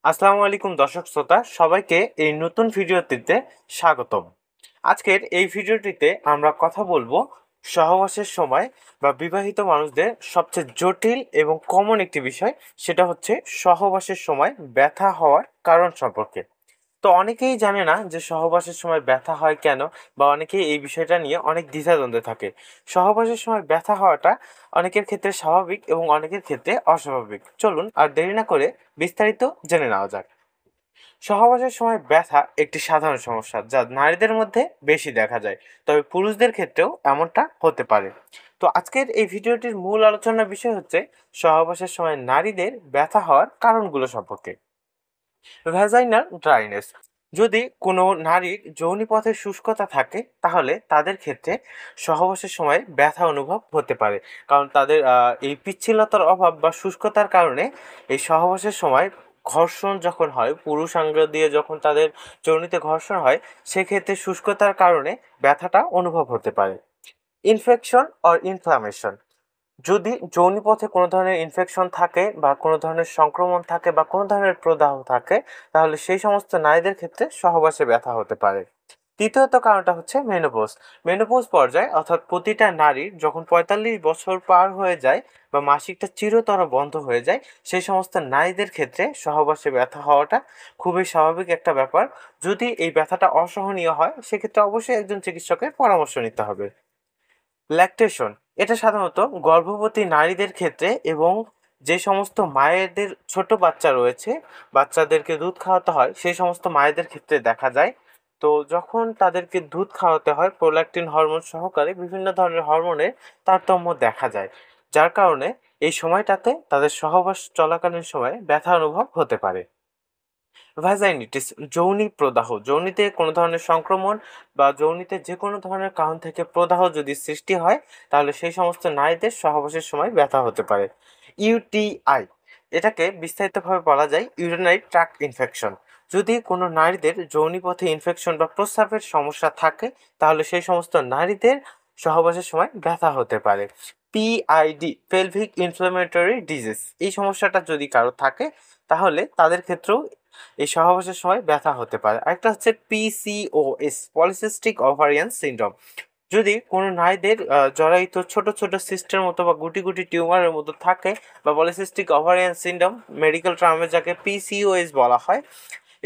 আসসালামু আলাইকুম দর্শক শ্রোতা সবাইকে এই নতুন ভিডিওটিতে স্বাগতম। আজকের এই ভিডিওটিতে আমরা কথা বলবো সহবাসের সময় বা বিবাহিত মানুষদের সবচেয়ে জটিল এবং কমন একটি বিষয়, সেটা হচ্ছে সহবাসের সময় ব্যথা হওয়ার কারণ সম্পর্কে। তো অনেকেই জানে না যে সহবাসের সময় ব্যথা হয় কেন, বা অনেকেই এই বিষয়টা নিয়ে অনেক দ্বিধাদ্বন্দ্বে থাকে। সহবাসের সময় ব্যথা হওয়াটা অনেকের ক্ষেত্রে স্বাভাবিক এবং অনেকের ক্ষেত্রে অস্বাভাবিক। চলুন আর দেরি না করে বিস্তারিত জেনে নেওয়া যাক। সহবাসের সময় ব্যথা একটি সাধারণ সমস্যা যা নারীদের মধ্যে বেশি দেখা যায়, তবে পুরুষদের ক্ষেত্রেও এমনটা হতে পারে। তো আজকের এই ভিডিওটির মূল আলোচনার বিষয় হচ্ছে সহবাসের সময় নারীদের ব্যথা হওয়ার কারণগুলো সম্পর্কে। ভ্যাজাইনাল ড্রাইনেস: যদি কোনো নারীর যৌনিপথে শুষ্কতা থাকে তাহলে তাদের ক্ষেত্রে সহবাসের সময় ব্যথা অনুভব হতে পারে, কারণ তাদের এই পিচ্ছিলতার অভাব বা শুষ্কতার কারণে এই সহবাসের সময় ঘর্ষণ যখন হয়, পুরুষাঙ্গ দিয়ে যখন তাদের যৌনিতে ঘর্ষণ হয়, সেক্ষেত্রে শুষ্কতার কারণে ব্যথাটা অনুভব হতে পারে। ইনফেকশন অর ইনফ্লামেশন: যদি যৌনিপথে কোনো ধরনের ইনফেকশন থাকে বা কোনো ধরনের সংক্রমণ থাকে বা কোনো ধরনের প্রদাহ থাকে, তাহলে সেই সমস্ত নারীদের ক্ষেত্রে সহবাসে ব্যথা হতে পারে। তৃতীয়ত কারণটা হচ্ছে মেনোপজ। মেনোপজ পর্যায়ে, অর্থাৎ প্রতিটা নারীর যখন ৪৫ বছর পার হয়ে যায় বা মাসিকটা চিরতর বন্ধ হয়ে যায়, সেই সমস্ত নারীদের ক্ষেত্রে সহবাসে ব্যথা হওয়াটা খুবই স্বাভাবিক একটা ব্যাপার। যদি এই ব্যথাটা অসহনীয় হয়, সেক্ষেত্রে অবশ্যই একজন চিকিৎসকের পরামর্শ নিতে হবে। ল্যাকটেশন: এটা সাধারণত গর্ভবতী নারীদের ক্ষেত্রে এবং যে সমস্ত মায়েদের ছোট বাচ্চা রয়েছে, বাচ্চাদেরকে দুধ খাওয়াতে হয়, সেই সমস্ত মায়েদের ক্ষেত্রে দেখা যায়। তো যখন তাদেরকে দুধ খাওয়াতে হয়, প্রোল্যাক্টিন হরমোন সহকারে বিভিন্ন ধরনের হরমোনের তারতম্য দেখা যায়, যার কারণে এই সময়টাতে তাদের সহবাস চলাকালীন সময়ে ব্যথা অনুভব হতে পারে। ভ্যাজাইনিটিস: যৌনি প্রদাহ: যৌনিতে কোনো ধরনের সংক্রমণ বা যৌনিতে যে কোনো ধরনের কারণ থেকে প্রদাহ যদি সৃষ্টি হয়, তাহলে সেই সমস্ত নারীদের সহবাসের সময় ব্যথা হতে পারে। ইউটিআই: এটাকে বিস্তারিতভাবে বলা যায় ইউরিনারি ট্র্যাক্ট ইনফেকশন। যদি কোনো নারীদের যৌনিপথে ইনফেকশন বা প্রস্রাবের সমস্যা থাকে, তাহলে সেই সমস্ত নারীদের সহবাসের সময় ব্যথা হতে পারে। PID: pelvic inflammatory disease. এই সমস্যাটা যদি কারো থাকে, তাহলে তাদের ক্ষেত্রেও এই সহবাসের সময় ব্যথা হতে পারে। আরেকটা হচ্ছে পিসিওএস, পলিসিস্টিক ওভারিয়ান সিনড্রোম। যদি কোনো নারীদের জরায়ুত ছোট ছোট সিস্টের মতো বা গুটি গুটি টিউমারের মতো থাকে, বা পলিসিস্টিক ওভারিয়ান সিনড্রোম মেডিকেল টার্মে যাকে পিসিওএস বলা হয়,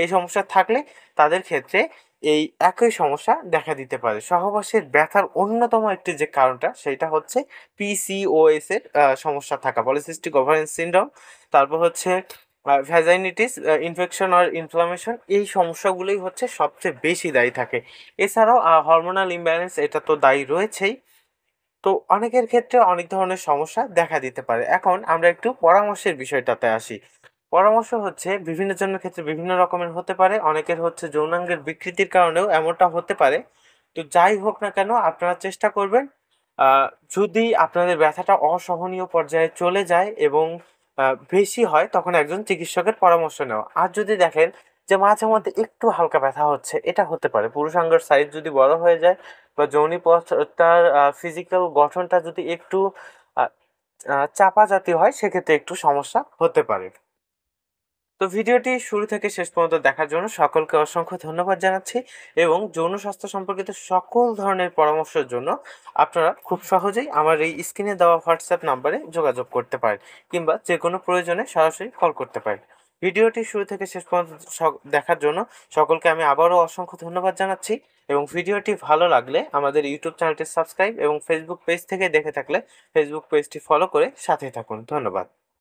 এই সমস্যা থাকলে তাদের ক্ষেত্রে এই একই সমস্যা দেখা দিতে পারে। সহবাসের ব্যথার অন্যতম একটি যে কারণটা, সেটা হচ্ছে পিসিওএস এর সমস্যা থাকা, পলিসিস্টিক ওভারিয়ান সিনড্রোম। তারপর হচ্ছে ভ্যাজাইনিটিস, ইনফেকশন আর ইনফ্লামেশন। এই সমস্যাগুলোই হচ্ছে সবচেয়ে বেশি দায়ী থাকে। এছাড়াও হরমোনাল ইমব্যালেন্স, এটা তো দায়ী রয়েছেই। তো অনেকের ক্ষেত্রে অনেক ধরনের সমস্যা দেখা দিতে পারে। এখন আমরা একটু পরামর্শের বিষয়টাতে আসি। পরামর্শ হচ্ছে বিভিন্ন জনের ক্ষেত্রে বিভিন্ন রকমের হতে পারে। অনেকের হচ্ছে যৌনাঙ্গের বিকৃতির কারণেও এমনটা হতে পারে। তো যাই হোক না কেন, আপনারা চেষ্টা করবেন, আ যদি আপনাদের ব্যথাটা অসহনীয় পর্যায়ে চলে যায় এবং বেশি হয়, তখন একজন চিকিৎসকের পরামর্শ নেওয়া। আর যদি দেখেন যে মাঝে মধ্যে একটু হালকা ব্যথা হচ্ছে, এটা হতে পারে পুরুষাঙ্গের সাইজ যদি বড় হয়ে যায় বা যৌনিপথটার ফিজিক্যাল গঠনটা যদি একটু আ আ চাপা জাতীয় হয়, সেক্ষেত্রে একটু সমস্যা হতে পারে। তো ভিডিওটি শুরু থেকে শেষ পর্যন্ত দেখার জন্য সকলকে অসংখ্য ধন্যবাদ জানাচ্ছি, এবং যৌন স্বাস্থ্য সম্পর্কিত সকল ধরনের পরামর্শের জন্য আপনারা খুব সহজেই আমার এই স্ক্রিনে দেওয়া হোয়াটসঅ্যাপ নাম্বারে যোগাযোগ করতে পারেন, কিংবা যে কোনো প্রয়োজনে সরাসরি কল করতে পারেন। ভিডিওটি শুরু থেকে শেষ পর্যন্ত দেখার জন্য সকলকে আমি আবারও অসংখ্য ধন্যবাদ জানাচ্ছি, এবং ভিডিওটি ভালো লাগলে আমাদের ইউটিউব চ্যানেলটি সাবস্ক্রাইব এবং ফেসবুক পেজ থেকে দেখে থাকলে ফেসবুক পেজটি ফলো করে সাথে থাকুন। ধন্যবাদ।